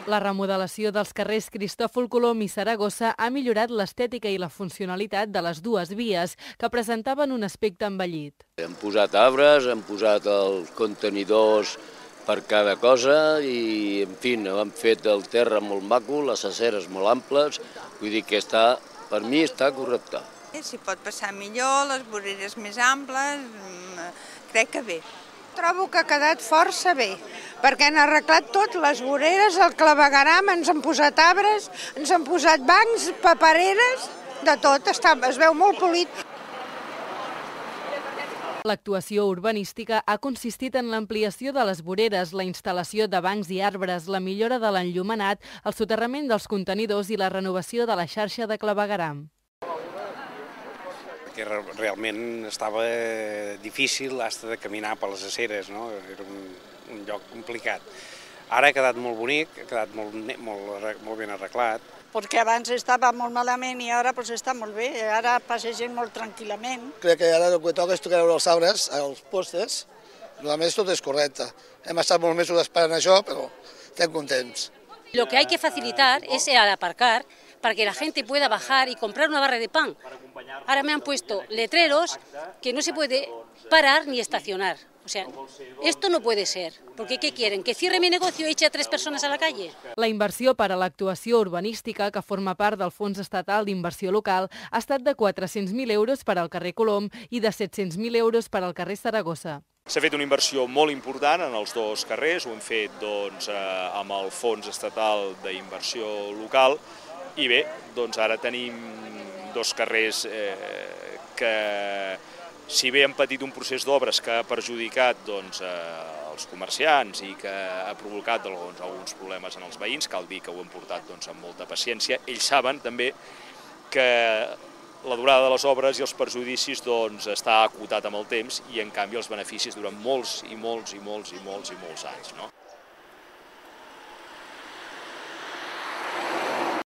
La remodelació dels carrers Cristòfol Colom i Saragossa ha millorat l'estètica i la funcionalitat de les dues vies, que presentaven un aspecte envellit. Hem posat arbres, hem posat els contenidors per cada cosa i, en fi, hem fet el terra molt maco, les aceres molt amples, vull dir que per mi està correcte. S'hi pot passar millor, les voreres més amples, crec que bé. Trobo que ha quedat força bé, perquè han arreglat tot, les voreres, el clavegueram, ens han posat arbres, ens han posat bancs, papereres, de tot, es veu molt polit. L'actuació urbanística ha consistit en l'ampliació de les voreres, la instal·lació de bancs i arbres, la millora de l'enllumenat, el soterrament dels contenidors i la renovació de la xarxa de clavegueram. Que realment estava difícil de caminar per les aceres, no? Era un lloc complicat. Ara ha quedat molt bonic, ha quedat molt ben arreglat. Perquè abans estava molt malament i ara està molt bé, ara passegem molt tranquil·lament. Crec que ara el que toca és tocar els arbres, els postes, a més tot és correcte. Hem estat molts mesos esperant això, però estem contents. Lo que hay que facilitar es al aparcar para que la gente pueda bajar y comprar una barra de pan. Ahora me han puesto letreros que no se puede parar ni estacionar. O sea, esto no puede ser, porque ¿qué quieren? ¿Que cierre mi negocio y eche a 3 persones a la calle? La inversió per a l'actuació urbanística, que forma part del Fons Estatal d'Inversió Local, ha estat de 400.000 euros per al carrer Colom i de 700.000 euros per al carrer Saragossa. S'ha fet una inversió molt important en els dos carrers, ho hem fet amb el Fons Estatal d'Inversió Local i bé, ara tenim dos carrers que, si bé han patit un procés d'obres que ha perjudicat els comerciants i que ha provocat alguns problemes en els veïns, cal dir que ho hem portat amb molta paciència, ells saben també que la durada de les obres i els perjudicis està acotat amb el temps i en canvi els beneficis duren molts anys.